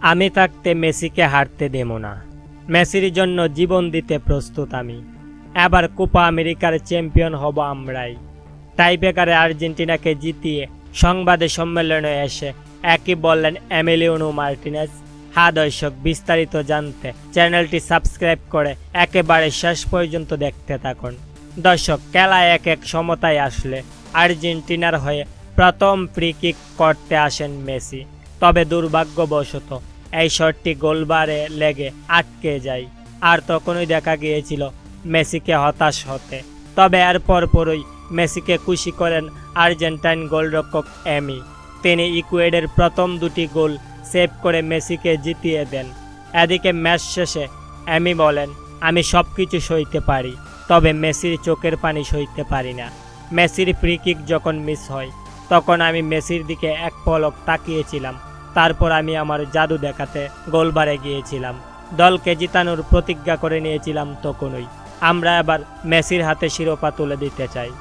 আমি থাকতে মেসিকে হারতে দেব না। মেসির জন্য জীবন দিতে প্রস্তুত আমি। এবার কোপা আমেরিকার চ্যাম্পিয়ন হব আমরাই। টাইব্রেকারে আর্জেন্টিনাকে জিতিয়ে সংবাদ সম্মেলনে এসে একই বললেন এমিলিয়ানো মার্টিনেজ। হ্যাঁ দর্শক, বিস্তারিত জানতে চ্যানেলটি সাবস্ক্রাইব করে একেবারে শেষ পর্যন্ত দেখতে থাকুন। দর্শক, খেলায় এক সমতায় আসলে আর্জেন্টিনার হয়ে প্রথম ফ্রি কিক করতে আসেন মেসি। তবে দুর্ভাগ্যবশত এই শটটি গোলবারে লেগে আটকে যায়। আর তখনই দেখা গিয়েছিল মেসিকে হতাশ হতে। তবে এর পরপরই মেসিকে খুশি করেন আর্জেন্টাইন গোলরক্ষক এমি। তিনি ইকুয়েডের প্রথম দুটি গোল সেভ করে মেসিকে জিতিয়ে দেন। এদিকে ম্যাচ শেষে এমি বলেন, আমি সব কিছু সইতে পারি, তবে মেসির চোখের পানি সইতে পারি না। মেসির ফ্রি কিক যখন মিস হয় তখন আমি মেসির দিকে এক পলক তাকিয়েছিলাম। তারপর আমি আমার জাদু দেখাতে গোলবারে গিয়েছিলাম। দলকে জিতানোর প্রতিজ্ঞা করে নিয়েছিলাম তখনই। আমরা এবার মেসির হাতে শিরোপা তুলে দিতে চাই।